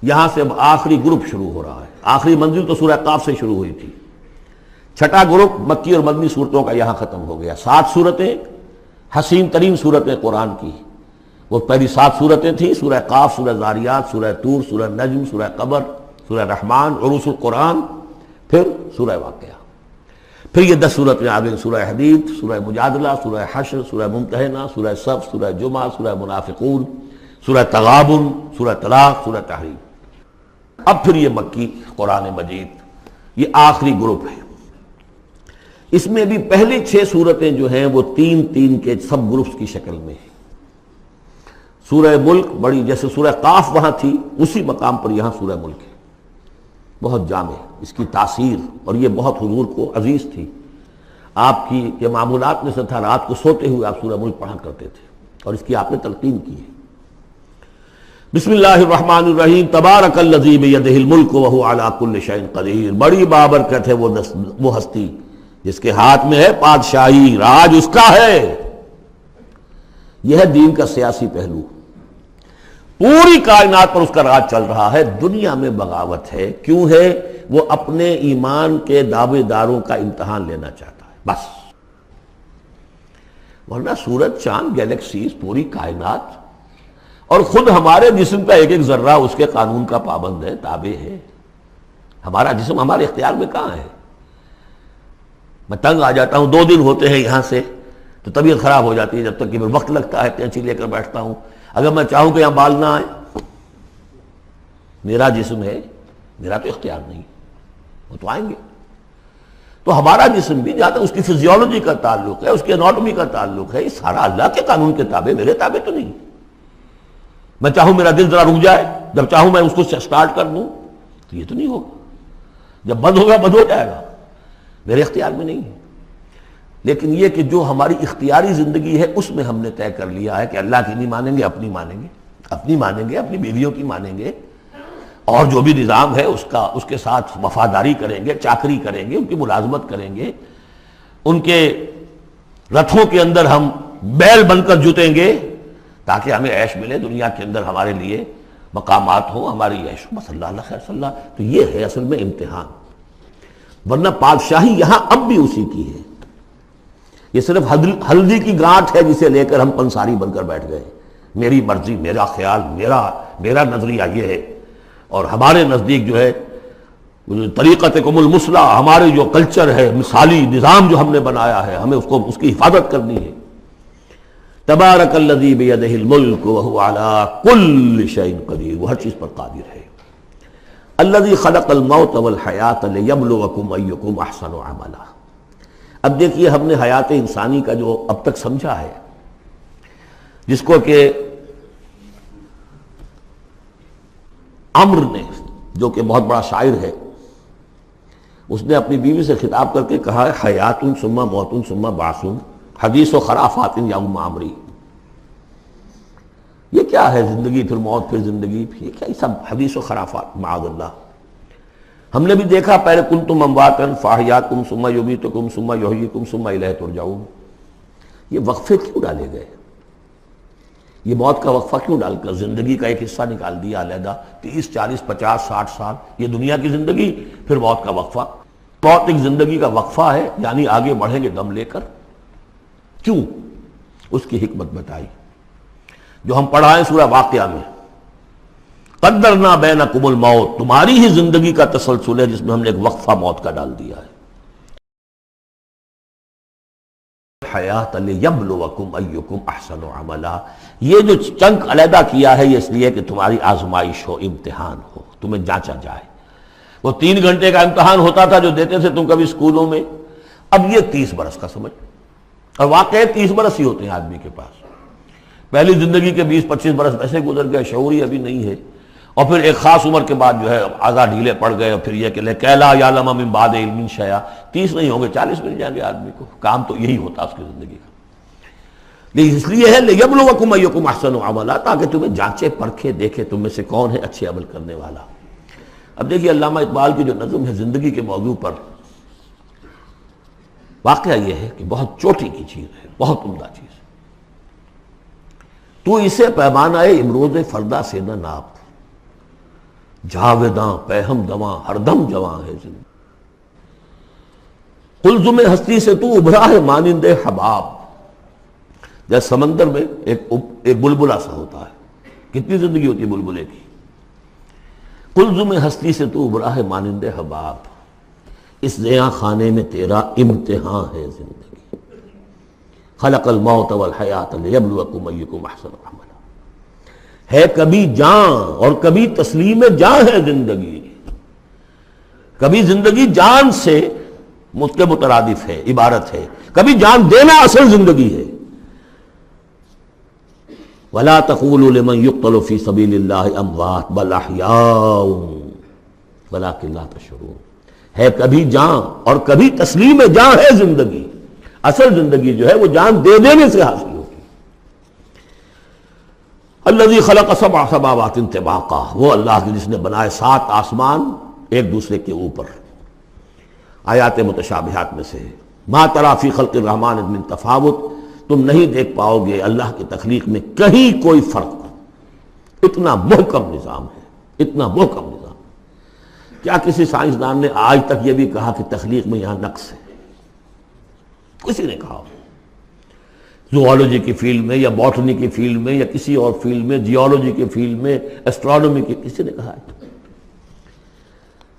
یہاں سے اب آخری گروپ شروع ہو رہا ہے. آخری منزل تو سورہ قاف سے شروع ہوئی تھی. چھٹا گروپ مکی اور مدنی صورتوں کا یہاں ختم ہو گیا. 7 صورتیں حسین ترین صورتیں قرآن کی. وہ پہلی 7 صورتیں تھیں: سورہ قاف، سورہ ذاریات، سورہ طور، سورہ نجم، سورہ قمر، سورہ رحمان، عروس القرآن، پھر سورہ واقعہ. پھر یہ 10 صورتیں آ گئیں: سورہ حدید، سورہ مجادلہ، سورہ حشر، سورہ ممتحنہ، سورہ صف، سورہ جمعہ، سورہ منافقون، سورہ تغابن، سورہ طلاق، سورہ تحریم. اب پھر یہ مکی قرآن مجید، یہ آخری گروپ ہے. اس میں بھی پہلی 6 صورتیں جو ہیں وہ 3 کے سب گروپس کی شکل میں ہیں. سورہ ملک بڑی، جیسے سورہ قاف وہاں تھی اسی مقام پر یہاں سورہ ملک ہے. بہت جامع اس کی تاثیر، اور یہ بہت حضور کو عزیز تھی. آپ کی یہ معمولات میں سے تھا، رات کو سوتے ہوئے آپ سورہ ملک پڑھا کرتے تھے اور اس کی آپ نے تلقین کی ہے. بسم اللہ الرحمن الرحیم. تبارک الذی بیدہ الملک وہو علی کل شیء قدیر. بڑی بابرکت ہے وہ ہستی جس کے ہاتھ میں ہے بادشاہی، راج اس کا ہے. یہ ہے دین کا سیاسی پہلو. پوری کائنات پر اس کا راج چل رہا ہے. دنیا میں بغاوت ہے. کیوں ہے؟ وہ اپنے ایمان کے دعوے داروں کا امتحان لینا چاہتا ہے بس. ورنہ سورج، چاند، گیلیکسیز، پوری کائنات اور خود ہمارے جسم کا ایک ذرہ اس کے قانون کا پابند ہے، تابع ہے. ہمارا جسم ہمارے اختیار میں کہاں ہے؟ میں تنگ آ جاتا ہوں، 2 دن ہوتے ہیں یہاں سے تو طبیعت خراب ہو جاتی ہے، جب تک کہ پھر وقت لگتا ہے کینچی لے کر بیٹھتا ہوں. اگر میں چاہوں کہ یہاں بال نہ آئے، میرا جسم ہے، میرا تو اختیار نہیں، وہ تو آئیں گے. تو ہمارا جسم بھی جہاں تک اس کی فزیولوجی کا تعلق ہے، اس کی اناٹومی کا تعلق ہے، یہ سارا اللہ کے قانون کے تابع، میرے تابع تو نہیں. میں چاہوں میرا دل ذرا رک جائے، جب چاہوں میں اس کو سٹارٹ کر دوں تو یہ تو نہیں ہوگا. جب بند ہوگا بند ہو جائے گا، میرے اختیار میں نہیں ہے. لیکن یہ کہ جو ہماری اختیاری زندگی ہے اس میں ہم نے طے کر لیا ہے کہ اللہ کی نہیں مانیں گے، اپنی مانیں گے، اپنی مانیں گے، اپنی بیویوں کی مانیں گے، اور جو بھی نظام ہے اس کے ساتھ وفاداری کریں گے، چاکری کریں گے، ان کی ملازمت کریں گے. ان کے رتھوں کے اندر ہم بیل بن کر جتیں گے تاکہ ہمیں عیش ملے، دنیا کے اندر ہمارے لیے مقامات ہوں، ہماری عیش بس اللہ اللہ خیر صلی اللہ. تو یہ ہے اصل میں امتحان. ورنہ بادشاہی یہاں اب بھی اسی کی ہے. یہ صرف ہلدی کی گانٹھ ہے جسے لے کر ہم پنساری بن کر بیٹھ گئے. میری مرضی، میرا خیال، میرا نظریہ یہ ہے. اور ہمارے نزدیک جو ہے طریقتکم المثلی، ہمارے جو کلچر ہے، مثالی نظام جو ہم نے بنایا ہے، ہمیں اس کی حفاظت کرنی ہے. تبارک الذی بیدہ الملک وہو علی کل شیء قدیر. وہ ہر چیز پر قادر ہے. الذی خلق الموت والحیاۃ لیبلوکم ایکم احسن عملا. اب دیکھیے ہم نے حیات انسانی کا جو اب تک سمجھا ہے، جس کو کہ عمر نے، جو کہ بہت بڑا شاعر ہے، اس نے اپنی بیوی سے خطاب کر کے کہا ہے حیات ثم موت ثم بعث حدیث و خرافات یا ام عمری. یہ کیا ہے؟ زندگی پھر موت پھر زندگی، یہ کیا؟ یہ سب حدیث و خرافات معاذ اللہ. ہم نے بھی دیکھا پہلے کنتم امواتا فاحیاکم ثم یمیتکم ثم یحییکم ثم الیہ ترجعون. یہ وقفے کیوں ڈالے گئے؟ یہ موت کا وقفہ کیوں ڈال کر زندگی کا ایک حصہ نکال دیا علیحدہ؟ 30 40 50 60 سال یہ دنیا کی زندگی، پھر موت کا وقفہ. موت ایک زندگی کا وقفہ ہے، یعنی آگے بڑھیں گے دم لے کر. کیوں؟ اس کی حکمت بتائی جو ہم پڑھائیں سورہ واقعہ میں. قدرنا بینکم الموت، تمہاری ہی زندگی کا تسلسل ہے جس میں ہم نے ایک وقفہ موت کا ڈال دیا ہے. حیات لیبلوکم ایکم احسن عملا. یہ جو چنک علیحدہ کیا ہے یہ اس لیے کہ تمہاری آزمائش ہو، امتحان ہو، تمہیں جانچا جائے. وہ 3 گھنٹے کا امتحان ہوتا تھا جو دیتے تھے تم کبھی اسکولوں میں، اب یہ 30 برس کا سمجھ. اور واقعی 30 برس ہی ہوتے ہیں آدمی کے پاس. پہلی زندگی کے 20-25 برس ویسے گزر گئے، شعوری ابھی نہیں ہے. اور پھر ایک خاص عمر کے بعد جو ہے اعضاء ڈھیلے پڑ گئے، اور پھر یہ کہ کہ لا یعلم من بعد علم شیئا. 30 نہیں ہوں گے، 40 مل جائیں گے آدمی کو. کام تو یہی ہوتا اس کی زندگی کا. لیکن اس لیے ہے لیبلوکم ایکم احسن عملا، تاکہ تمہیں جانچے پرکھے دیکھے تم میں سے کون ہے اچھے عمل کرنے والا. اب دیکھیے علامہ اقبال کی جو نظم ہے زندگی کے موضوع پر، واقعہ یہ ہے کہ بہت چوٹی کی چیز ہے، بہت عمدہ چیز. تو اسے پیمانہ امروز فردہ سے نہ ناپ، جاویداں پہم دواں ہر دم جواں ہے زندگی۔ قلزم ہستی سے تو ابھرا ہے مانند حباب، جیسے سمندر میں ایک بلبلا سا ہوتا ہے، کتنی زندگی ہوتی ہے بلبلے کی۔ قلزم ہستی سے تو ابھرا ہے مانند حباب، اس زیاں خانے میں تیرا امتحان ہے زندگی۔ خلق الموت والحیات لیبلوکم ایکم احسن عملا، ہے کبھی جاں اور کبھی تسلیم جاں ہے زندگی۔ کبھی زندگی جان سے مترادف ہے، عبارت ہے، کبھی جان دینا اصل زندگی ہے۔ وَلَا تَقُولُوا لِمَنْ يُقْتَلُ فِي سَبِيلِ اللَّهِ أَمْوَاتٌ بَلْ أَحْيَاءٌ وَلَٰكِنْ لَا تَشْعُرُونَ، ہے کبھی جان اور کبھی تسلیم جاں ہے زندگی۔ اصل زندگی جو ہے وہ جان دے دینے سے حاصل ہوگی۔ الذی خلق سبع سماوات طباقا، وہ اللہ جس نے بنائے 7 آسمان ایک دوسرے کے اوپر۔ آیات متشابہات میں سے ہے۔ ما تری فی خلق الرحمن من تفاوت، تم نہیں دیکھ پاؤ گے اللہ کی تخلیق میں کہیں کوئی فرق۔ اتنا محکم نظام ہے، اتنا محکم نظام۔ کیا کسی سائنسدان نے آج تک یہ بھی کہا کہ تخلیق میں یہاں نقص ہے؟ کسی نے کہا؟ زوالوجی کی فیلڈ میں یا باٹنی کی فیلڈ میں یا کسی اور فیلڈ میں، جیولوجی کی فیلڈ میں، ایسٹرونومی کی، کسی نے کہا ہے؟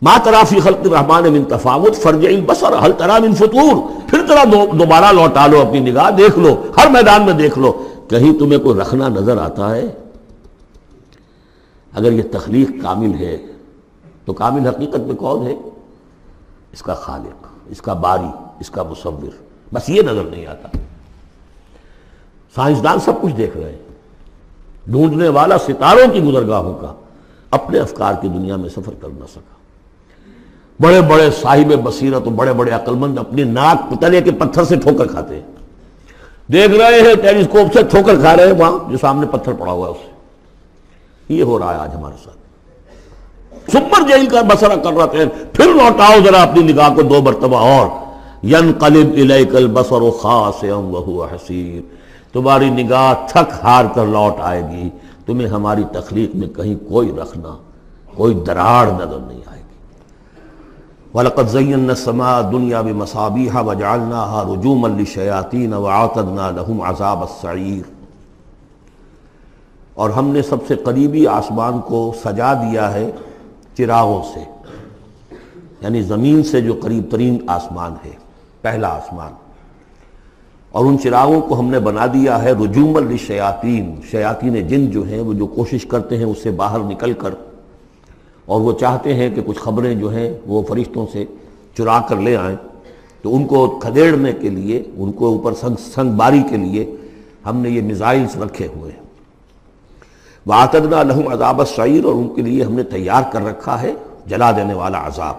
ما تری فی خلق الرحمن من تفاوت فارجع البصر هل تری من فطور، پھر ذرا دوبارہ لوٹا لو اپنی نگاہ، دیکھ لو، ہر میدان میں دیکھ لو، کہیں تمہیں کوئی رکھنا نظر آتا ہے؟ اگر یہ تخلیق کامل ہے تو کامل حقیقت میں کون ہے؟ اس کا خالق، اس کا باری، اس کا مصور۔ بس یہ نظر نہیں آتا۔ سائنسدان سب کچھ دیکھ رہے ہیں، ڈھونڈنے والا ستاروں کی گزرگاہوں کا اپنے افکار کی دنیا میں سفر کر نہ سکا۔ بڑے بڑے صاحب بصیرت اور بڑے بڑے عقل مند اپنی ناک پتلے کے پتھر سے ٹھوکر کھاتے ہیں، دیکھ رہے ہیں ٹیلیسکوپ سے ٹھوکر کھا رہے ہیں وہاں جو سامنے پتھر پڑا ہوا ہے اس سے۔ یہ ہو رہا ہے آج ہمارے ساتھ۔ سپر جیل کا بسرا کر رہے ہیں، پھر لوٹاؤ ذرا اپنی نگاہ کو 2 مرتبہ اور۔ ینقلب الیک البصر خاسئا وہو حسیر، تمہاری نگاہ تھک ہار کر لوٹ آئے گی، تمہیں ہماری تخلیق میں کہیں کوئی رکھنا، کوئی دراڑ نظر نہیں آئے گی۔ وَلَقَدْ زَيَّنَّا السَّمَاءَ الدُّنْيَا بِمَصَابِيحَ وَجَعَلْنَاهَا رُجُومًا لِلشَّيَاطِينَ وَأَعْتَدْنَا لَهُمْ عَذَابَ السَّعِيرِ، اور ہم نے سب سے قریبی آسمان کو سجا دیا ہے چراغوں سے، یعنی زمین سے جو قریب ترین آسمان ہے، پہلا آسمان، اور ان چراغوں کو ہم نے بنا دیا ہے رجوما للشیاطین، شیاطین جن جو ہیں وہ جو کوشش کرتے ہیں اس سے باہر نکل کر، اور وہ چاہتے ہیں کہ کچھ خبریں جو ہیں وہ فرشتوں سے چرا کر لے آئیں، تو ان کو کھدیڑنے کے لیے، ان کو اوپر سنگ باری کے لیے ہم نے یہ میزائلز رکھے ہوئے ہیں۔ وَأَعْتَدْنَا لَهُمْ عَذَابَ السَّعِيرِ، اور ان کے لیے ہم نے تیار کر رکھا ہے جلا دینے والا عذاب۔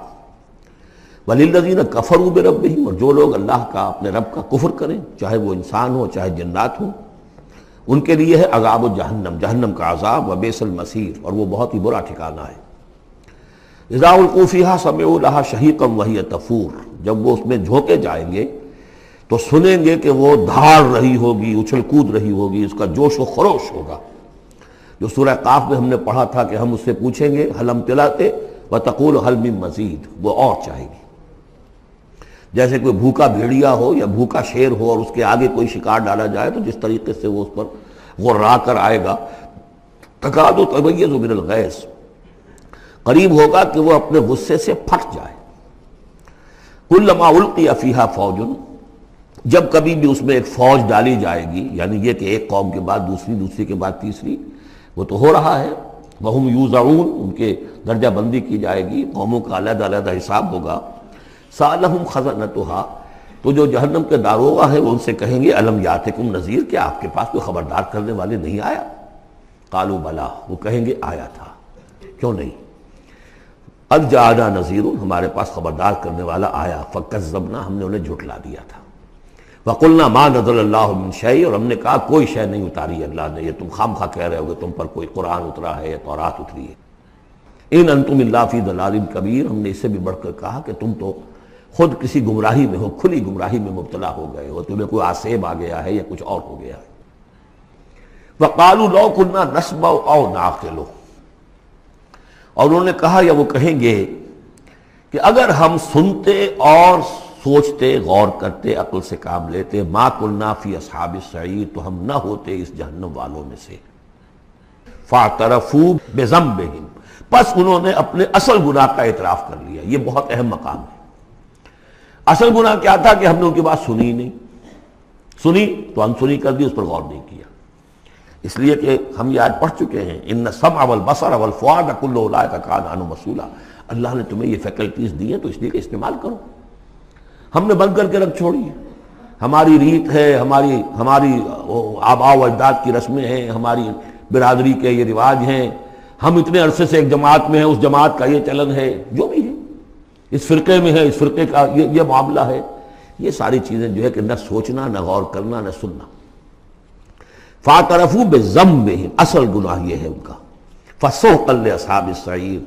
وَلِلَّذِينَ كَفَرُوا بِرَبِّهِمْ، اور جو لوگ اللہ کا، اپنے رب کا کفر کریں، چاہے وہ انسان ہو چاہے جنات ہوں، ان کے لیے ہے عذاب جہنم، جہنم کا عذاب، وَبِئْسَ الْمَصِيرُ، اور وہ بہت ہی برا ٹھکانہ ہے۔ اذا القوا فیہا سمعوا لہا شہیقا وہی تفور، جب وہ اس میں جھونکے جائیں گے تو سنیں گے کہ وہ دھاڑ رہی ہوگی، اچھل کود رہی ہوگی، اس کا جوش و خروش ہوگا، جو سورہ قاف میں ہم نے پڑھا تھا کہ ہم اس سے پوچھیں گے حل امتلأت وتقول حل من مزید، وہ اور چاہے گی۔ جیسے کوئی بھوکا بھیڑیا ہو یا بھوکا شیر ہو اور اس کے آگے کوئی شکار ڈالا جائے تو جس طریقے سے وہ اس پر غرا کر آئے گا، تکاد تمیز من الغیظ، قریب ہوگا کہ وہ اپنے غصے سے پھٹ جائے۔ کلما القی فیہا فوج، جب کبھی بھی اس میں ایک فوج ڈالی جائے گی، یعنی یہ کہ ایک قوم کے بعد دوسری، دوسری کے بعد تیسری، وہ تو ہو رہا ہے، وہم یوزعون، ان کے درجہ بندی کی جائے گی، قوموں کا علیحدہ علیحدہ حساب ہوگا۔ سألہم خزنتہا، تو جو جہنم کے داروغہ ہیں وہ ان سے کہیں گے الم یاتکم نذیر، کیا آپ کے پاس کوئی خبردار کرنے والے نہیں آیا؟ قالوا بلا، وہ کہیں گے آیا تھا، کیوں نہیں؟ قد جاءنا نذیر، ہمارے پاس خبردار کرنے والا آیا، فکذبنا، ہم نے انہیں جھٹلا دیا تھا۔ وقلنا ما نزل اللہ من شیء، اور ہم نے کہا کوئی شے نہیں اتاری اللہ نے، یہ تم خام خواہ کہہ رہے ہوگے تم پر کوئی قرآن اترا ہے یا تورات اتری ہے۔ ان انتم الا فی ضلال کبیر، ہم نے اس سے بھی بڑھ کر کہا کہ تم تو خود کسی گمراہی میں ہو، کھلی گمراہی میں مبتلا ہو گئے ہو، تمہیں کوئی آسیب آ گیا ہے یا کچھ اور ہو گیا ہے۔ وقالوا لو كنا نسمع او نعقل، اور انہوں نے کہا یا وہ کہیں گے کہ اگر ہم سنتے اور سوچتے، غور کرتے، عقل سے کام لیتے، ما کنا فی اصحاب السعیر، تو ہم نہ ہوتے اس جہنم والوں میں سے۔ فاعترفوا بذنبہم، پس انہوں نے اپنے اصل گناہ کا اعتراف کر لیا۔ یہ بہت اہم مقام ہے۔ اصل گناہ کیا تھا کہ ہم نے ان کی بات سنی نہیں، سنی تو انسنی کر دی، اس پر غور نہیں کیا۔ اس لیے کہ ہم یہ آج پڑھ چکے ہیں، ان السمع والبصر والفؤاد کل اولئک کان عنہ مسئولا۔ اللہ نے تمہیں یہ فیکلٹیز دی ہیں تو اس لیے کہ استعمال کرو۔ ہم نے بند کر کے رکھ چھوڑی ہے۔ ہماری ریت ہے، ہماری آباء و اجداد کی رسمیں ہیں، ہماری برادری کے یہ رواج ہیں، ہم اتنے عرصے سے ایک جماعت میں ہیں، اس جماعت کا یہ چلن ہے، جو بھی ہے، اس فرقے میں ہے، اس فرقے کا یہ معاملہ ہے۔ یہ ساری چیزیں جو ہے کہ نہ سوچنا، نہ غور کرنا، نہ سننا۔ فاعترفوا بذنبہم، اصل گناہ یہ ہے ان کا۔ فسحقا لاصحاب السعیر،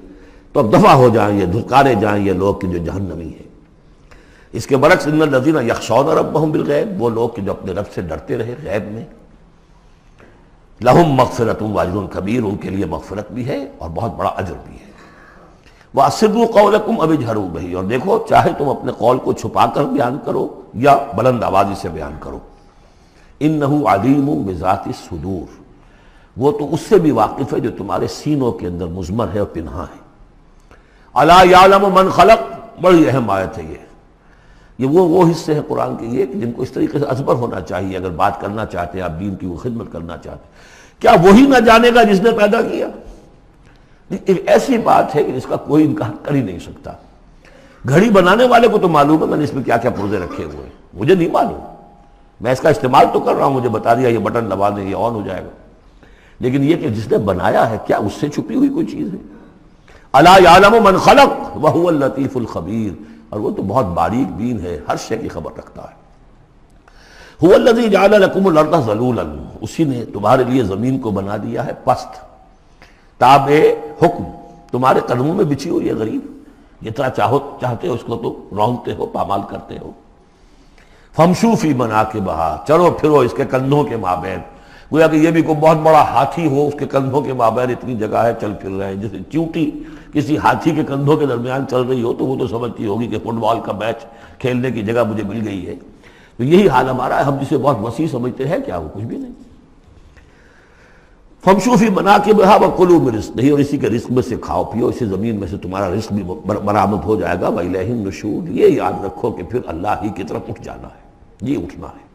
تو اب دفع ہو جائیں یہ، دھکارے جائیں یہ لوگ کہ جو جہنمی ہیں۔ اس کے برعکس ان الذین یخشون ربہم بالغیب، وہ لوگ کہ جو اپنے رب سے ڈرتے رہے غیب میں، لہم مغفرۃ واجر کبیر، ان کے لیے مغفرت بھی ہے اور بہت بڑا اجر بھی ہے۔ وَأَسِرُّوا قَوْلَكُمْ أَوِ اجْهَرُوا بِهِ، اور دیکھو چاہے تم اپنے قول کو چھپا کر بیان کرو یا بلند آوازی سے بیان کرو۔ إِنَّهُ عَلِيمٌ بِذَاتِ الصُّدُورِ، وہ تو اس سے بھی واقف ہے جو تمہارے سینوں کے اندر مضمر ہے اور پنہاں ہے۔ أَلَا يَعْلَمُ مَنْ خَلَقَ، بڑی اہم آیت ہے یہ وہ حصے ہیں قرآن کے یہ کہ جن کو اس طریقے سے ازبر ہونا چاہیے اگر بات کرنا چاہتے ہیں، آپ دین کی وہ خدمت کرنا چاہتے ہیں۔ کیا وہی نہ جانے گا جس نے پیدا کیا؟ ایک ایسی بات ہے کہ جس کا کوئی انکار کر ہی نہیں سکتا۔ گھڑی بنانے والے کو تو معلوم ہے میں نے اس میں کیا کیا پرزے رکھے ہوئے ہیں، مجھے نہیں معلوم، میں اس کا استعمال تو کر رہا ہوں، مجھے بتا دیا یہ بٹن دبا دیں یہ آن ہو جائے گا، لیکن یہ کہ جس نے بنایا ہے کیا اس سے چھپی ہوئی کوئی چیز ہے؟ الا یعلم من خلق وهو اللطیف الخبیر، اور وہ تو بہت باریک بین ہے، ہر شے کی خبر رکھتا ہے۔ هو الذی جعل لکم الارض ذلولا، اسی نے تمہارے لیے زمین کو بنا دیا ہے پست، تابع حکم، تمہارے قدموں میں بچھی ہوئی ہے غریب، جتنا چاہتے ہو اس کو تو رونتے ہو، پامال کرتے ہو۔ فمشوا فی مناکبہا، چلو پھرو اس کے کندھوں کے مابین، گویا کہ یہ بھی کوئی بہت بڑا ہاتھی ہو، اس کے کندھوں کے مابین اتنی جگہ ہے، چل پھر رہے ہیں۔ جیسے چیونٹی کسی ہاتھی کے کندھوں کے درمیان چل رہی ہو تو وہ تو سمجھتی ہوگی کہ فٹ بال کا میچ کھیلنے کی جگہ مجھے مل گئی ہے۔ تو یہی حال ہمارا ہے، ہم جسے بہت وسیع سمجھتے ہیں کیا وہ کچھ بھی نہیں۔ فمشوا فی مناکبہا وکلوا من رزقہ، اور اسی کے رزق میں سے کھاؤ پیو، اسی زمین میں سے تمہارا رزق بھی برآمد ہو جائے گا۔ وإلیہ النشور، یہ یاد رکھو کہ پھر اللہ ہی کی طرف اٹھ جانا ہے، یہ اٹھنا ہے۔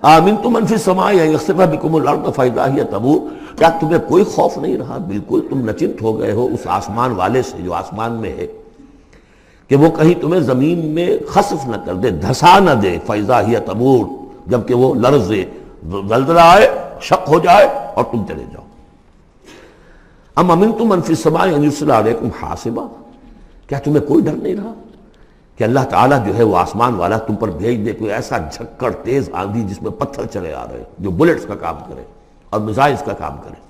آمنتم من فی السماء ان یخسف بکم الارض فاذا ہی تمور، کیا تمہیں کوئی خوف نہیں رہا؟ بالکل تم نچنت ہو گئے ہو اس آسمان والے سے جو آسمان میں ہے کہ وہ کہیں تمہیں زمین میں خسف نہ کر دے، دھسا نہ دے، فاذا ہی تمور، جبکہ وہ لرزے، زلزلہ آئے، شق ہو جائے اور تم چلے جاؤ۔ ام امنتم من فی السماء ان یرسل علیکم حاصبا، کیا تمہیں کوئی ڈر نہیں رہا کہ اللہ تعالیٰ جو ہے وہ آسمان والا تم پر بھیج دے کوئی ایسا جھکڑ تیز آندھی جس میں پتھر چلے آ رہے جو بلٹس کا کام کرے اور میزائلز کا کام کرے۔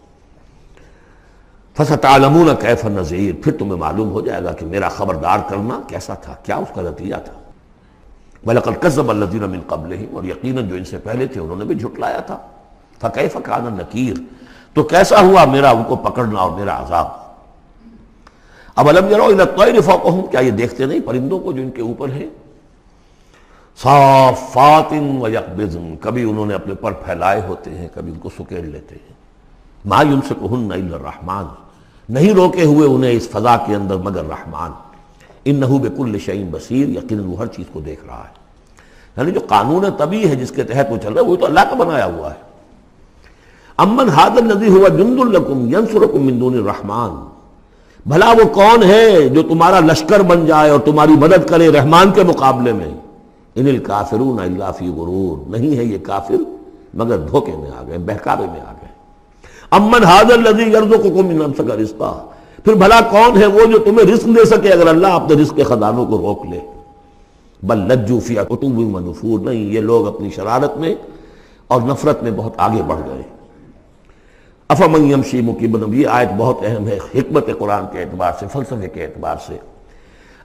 فَسَتَعْلَمُونَ كَيْفَ نَذِيرٌ، پھر تمہیں معلوم ہو جائے گا کہ میرا خبردار کرنا کیسا تھا، کیا اس کا نتیجہ تھا۔ وَلَقَدْ كَذَّبَ الَّذِينَ مِن قَبْلِهِمْ، اور یقیناً جو ان سے پہلے تھے انہوں نے بھی جھٹلایا تھا۔ فَكَيْفَ كَانَ نَكِيرٌ، تو کیسا ہوا میرا ان کو پکڑنا اور میرا عذاب۔ اَوَلَمْ يَرَوْا إِلَى الطَّيْرِ فَوْقَهُمْ، کیا یہ دیکھتے نہیں پرندوں کو جو ان کے اوپر ہیں؟ صافات ویقبضن، کبھی انہوں نے اپنے پر پھیلائے ہوتے ہیں، کبھی ان کو سکیڑ لیتے ہیں۔ ما یمسکہن الا الرحمن، نہیں روکے ہوئے انہیں اس فضا کے اندر مگر رحمان۔ انہ بکل شیء بصیر، یقیناً وہ ہر چیز کو دیکھ رہا ہے۔ یعنی جو قانون طبیعی ہے جس کے تحت وہ چل رہا ہے وہ تو اللہ کا بنایا ہوا ہے۔ امن ھذا الذی هو جند لکم ینصرکم من دون الرحمن، بھلا وہ کون ہے جو تمہارا لشکر بن جائے اور تمہاری مدد کرے رحمان کے مقابلے میں؟ ان الکافرون الا فی غرور، نہیں ہے یہ کافر مگر دھوکے میں آ گئے، بہکاوے میں آ گئے۔ امن ھذا الذی یرزقکم من امسک رزقا، پھر بھلا کون ہے وہ جو تمہیں رزق دے سکے اگر اللہ اپنے رزق کے خزانوں کو روک لے؟ بل لجوا فی عتو و نفور، نہیں یہ لوگ اپنی شرارت میں اور نفرت میں بہت آگے بڑھ گئے۔ افمن یمشی مکبا، یہ آیت بہت اہم ہے حکمت قرآن کے اعتبار سے، فلسفے کے اعتبار سے۔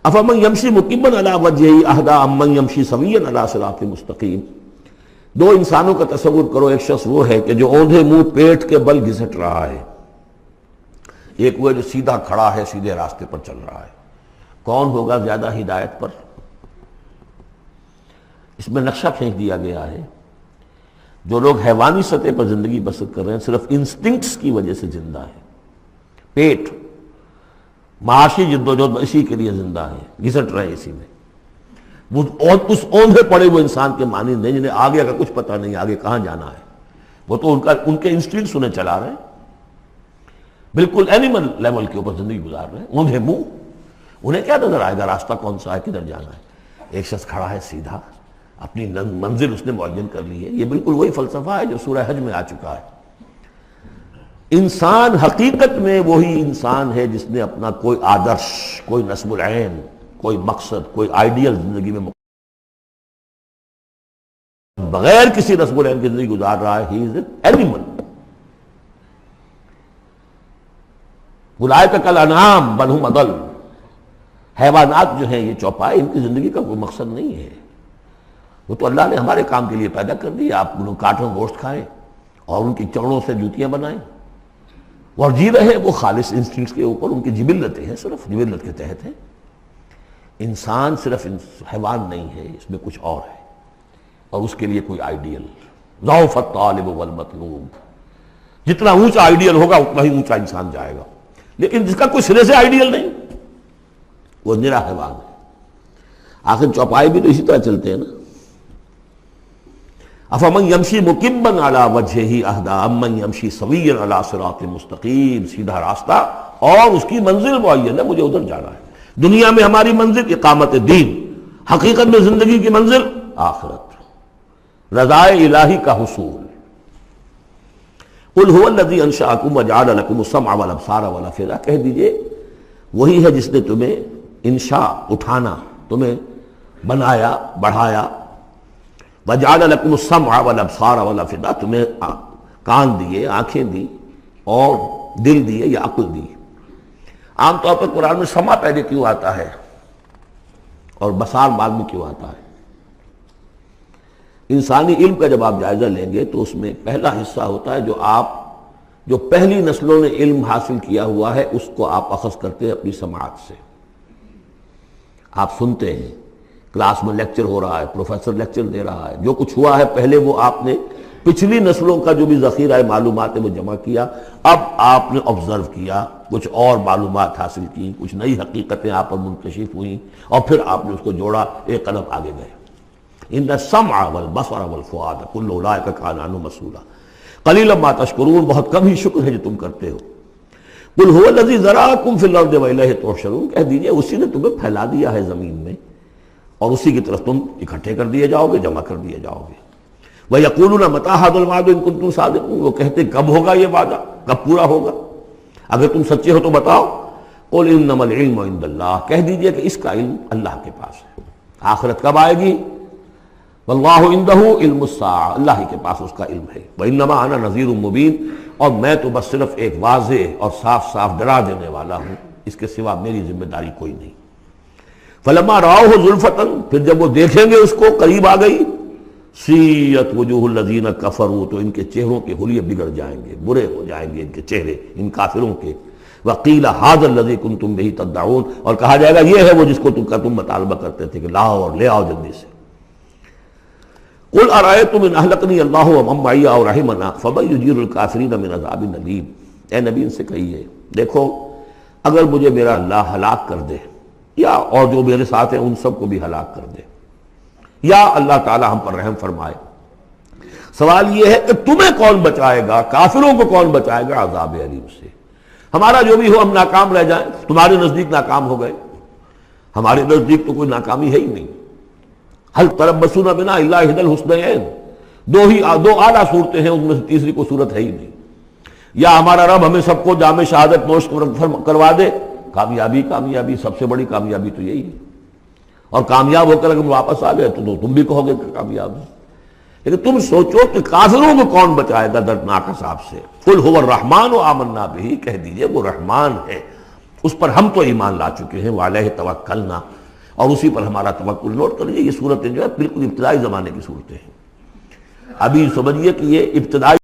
افمن یمشی مکبا علی وجہہ اہدی امن یمشی سویا علی صراط مستقیم، دو انسانوں کا تصور کرو، ایک شخص وہ ہے کہ جو اوندھے منہ پیٹ کے بل گھسٹ رہا ہے، ایک وہ جو سیدھا کھڑا ہے، سیدھے راستے پر چل رہا ہے۔ کون ہوگا زیادہ ہدایت پر؟ اس میں نقشہ کھینچ دیا گیا ہے، جو لوگ حیوانی سطح پر زندگی بسر کر رہے ہیں صرف انسٹنکٹس کی وجہ سے زندہ ہیں، پیٹ معاشی جدوجہد اسی کے لیے زندہ ہیں، گھسٹ رہے ہیں اسی میں، وہ اس اوندھے پڑے وہ انسان کے مانند نہیں جنہیں آگے کا کچھ پتہ نہیں، آگے کہاں جانا ہے، وہ تو ان کے انسٹنکٹس انہیں چلا رہے ہیں، بالکل اینیمل لیول کے اوپر زندگی گزار رہے ہیں، اوندھے منہ، انہیں کیا نظر آئے گا راستہ کون سا ہے، کدھر جانا ہے؟ ایک شخص کھڑا ہے سیدھا، اپنی منزل اس نے معین کر لی ہے۔ یہ بالکل وہی فلسفہ ہے جو سورہ حج میں آ چکا ہے۔ انسان حقیقت میں وہی انسان ہے جس نے اپنا کوئی آدرش، کوئی نصب العین، کوئی مقصد، کوئی آئیڈیل زندگی میں بغیر کسی نصب العین کی زندگی گزار رہا ہے۔ ہی از این اینیمل، اولئک کالانعام بل ھم اضل۔ حیوانات جو ہیں یہ چوپائے، ان کی زندگی کا کوئی مقصد نہیں ہے، وہ تو اللہ نے ہمارے کام کے لیے پیدا کر دی۔ آپ لوگ کاٹوں گوشت کھائیں اور ان کی چمڑوں سے جوتیاں بنائیں اور جی رہے ہیں وہ خالص انسٹنکٹس کے اوپر، ان کی جبلتیں ہیں، صرف جبلت کے تحت ہیں۔ انسان صرف حیوان نہیں ہے، اس میں کچھ اور ہے، اور اس کے لیے کوئی آئیڈیل۔ ضعف الطالب والمطلوب، جتنا اونچا آئیڈیل ہوگا اتنا ہی اونچا انسان جائے گا، لیکن جس کا کوئی سرے سے آئیڈیل نہیں وہ نرا حیوان ہے۔ آخر چوپائے بھی تو اسی طرح چلتے ہیں نا۔ افمن یمشی مکبا علی وجہہ اہدی امن یمشی سویا علی صراط مستقیم، سیدھا راستہ اور اس کی منزل معین ہے، مجھے ادھر جانا ہے۔ دنیا میں ہماری منزل اقامت دین، حقیقت میں زندگی کی منزل آخرت، رضائے الہی کا حصول۔ قل هو الذی انشأکم وجعل لکم السمع والابصار والافئدہ، کہہ دیجئے وہی ہے جس نے تمہیں انشاء، اٹھانا، تمہیں بنایا، بڑھایا، وجعل لکم السمع والابصار والافئدہ، تمہیں کان دیے، آنکھیں دی اور دل دیے یا عقل دی۔ عام طور پر قرآن میں سمع پہلے کیوں آتا ہے اور بصار بعد میں کیوں آتا ہے؟ انسانی علم کا جب آپ جائزہ لیں گے تو اس میں پہلا حصہ ہوتا ہے جو پہلی نسلوں نے علم حاصل کیا ہوا ہے، اس کو آپ اخذ کرتے ہیں اپنی سماعت سے۔ آپ سنتے ہیں، کلاس میں لیکچر ہو رہا ہے، پروفیسر لیکچر دے رہا ہے، جو کچھ ہوا ہے پہلے وہ آپ نے پچھلی نسلوں کا جو بھی ذخیرہ معلومات ہے وہ جمع کیا، اب آپ نے آبزرو کیا، کچھ اور معلومات حاصل کی، کچھ نئی حقیقتیں آپ پر منکشف ہوئیں، اور پھر آپ نے اس کو جوڑا، ایک قدم آگے گئے۔ ان السمع والبصر والفؤاد کل اولئک کان عنہ مسئولا قلیلا ما تشکرون، بہت کم ہی شکر ہے جو تم کرتے ہو۔ قل هو الذی ذرأکم فی الارض والیہ تحشرون، کہہ دیجئے اسی نے تمہیں پھیلا دیا ہے زمین میں اور اسی کی طرف تم اکٹھے کر دیے جاؤ گے، جمع کر دیے جاؤ گے۔ وَيَقُولُونَ مَتَىٰ هَٰذَا الْوَعْدُ إِن كُنتُمْ صَادِقِينَ، وہ کہتے کب ہوگا یہ وعدہ، کب پورا ہوگا، اگر تم سچے ہو تو بتاؤ۔ قُلْ إِنَّمَا الْعِلْمُ عِندَ اللَّهِ، کہہ دیجئے کہ اس کا علم اللہ کے پاس ہے۔ آخرت کب آئے گی؟ وَاللَّهُ عِندَهُ عِلْمُ السَّاعَةِ، اللہ ہی کے پاس اس کا علم ہے۔ وَإِنَّمَا أَنَا نَذِيرٌ مُّبِينٌ، اور میں تو بس صرف ایک واضح اور صاف صاف ڈرا دینے والا ہوں، اس کے سوا میری ذمہ داری کوئی نہیں۔ فَلَمَّا رَأَوْهُ زُلْفَةً، پھر جب وہ دیکھیں گے اس کو قریب آ گئی، سیئت وجوہ الذین کفروا، تو ان کے چہروں کے حلیے بگڑ جائیں گے، برے ہو جائیں گے ان کے چہرے، ان کافروں کے۔ وقیل ھذا الذی کنتم بہ تدعون، اور کہا جائے گا یہ ہے وہ جس کو تم مطالبہ کرتے تھے کہ لاؤ اور لے آؤ جلدی سے۔ قل ارأیتم ان اہلکنی اللہ ومن معی او رحمنا فمن یجیر الکافرین من عذاب علیم، اے نبی ان سے کہیے دیکھو اگر مجھے میرا اللہ ہلاک کر دے، یا اور جو میرے ساتھ ہیں ان سب کو بھی ہلاک کر دے، یا اللہ تعالی ہم پر رحم فرمائے، سوال یہ ہے کہ تمہیں کون بچائے گا، کافروں کو کون بچائے گا عذاب علیم سے؟ ہمارا جو بھی ہو ہم ناکام رہ جائیں، تمہارے نزدیک ناکام ہو گئے، ہمارے نزدیک تو کوئی ناکامی ہے ہی نہیں۔ حل تربصون بنا الا احدی الحسنیین، دو اعلیٰ صورتیں ہیں، ان میں سے تیسری کوئی صورت ہے ہی نہیں۔ یا ہمارا رب ہمیں سب کو جام شہادت نوش کروا دے، کامیابی کامیابی، سب سے بڑی کامیابی تو یہی ہے، اور کامیاب ہو کر اگر واپس آ گئے تو تم بھی کہو گے کہ کامیاب ہے۔ لیکن تم سوچو کہ کافروں کو کون بچائے گا دردناک عذاب سے؟ قل هو الرحمن آمنا به، کہہ دیجئے وہ رحمان ہے، اس پر ہم تو ایمان لا چکے ہیں، وعلیہ توکلنا، اور اسی پر ہمارا توکل۔ نوٹ کر لیجیے یہ صورتیں جو ہے بالکل ابتدائی زمانے کی صورتیں ہیں، ابھی سمجھیے کہ یہ ابتدائی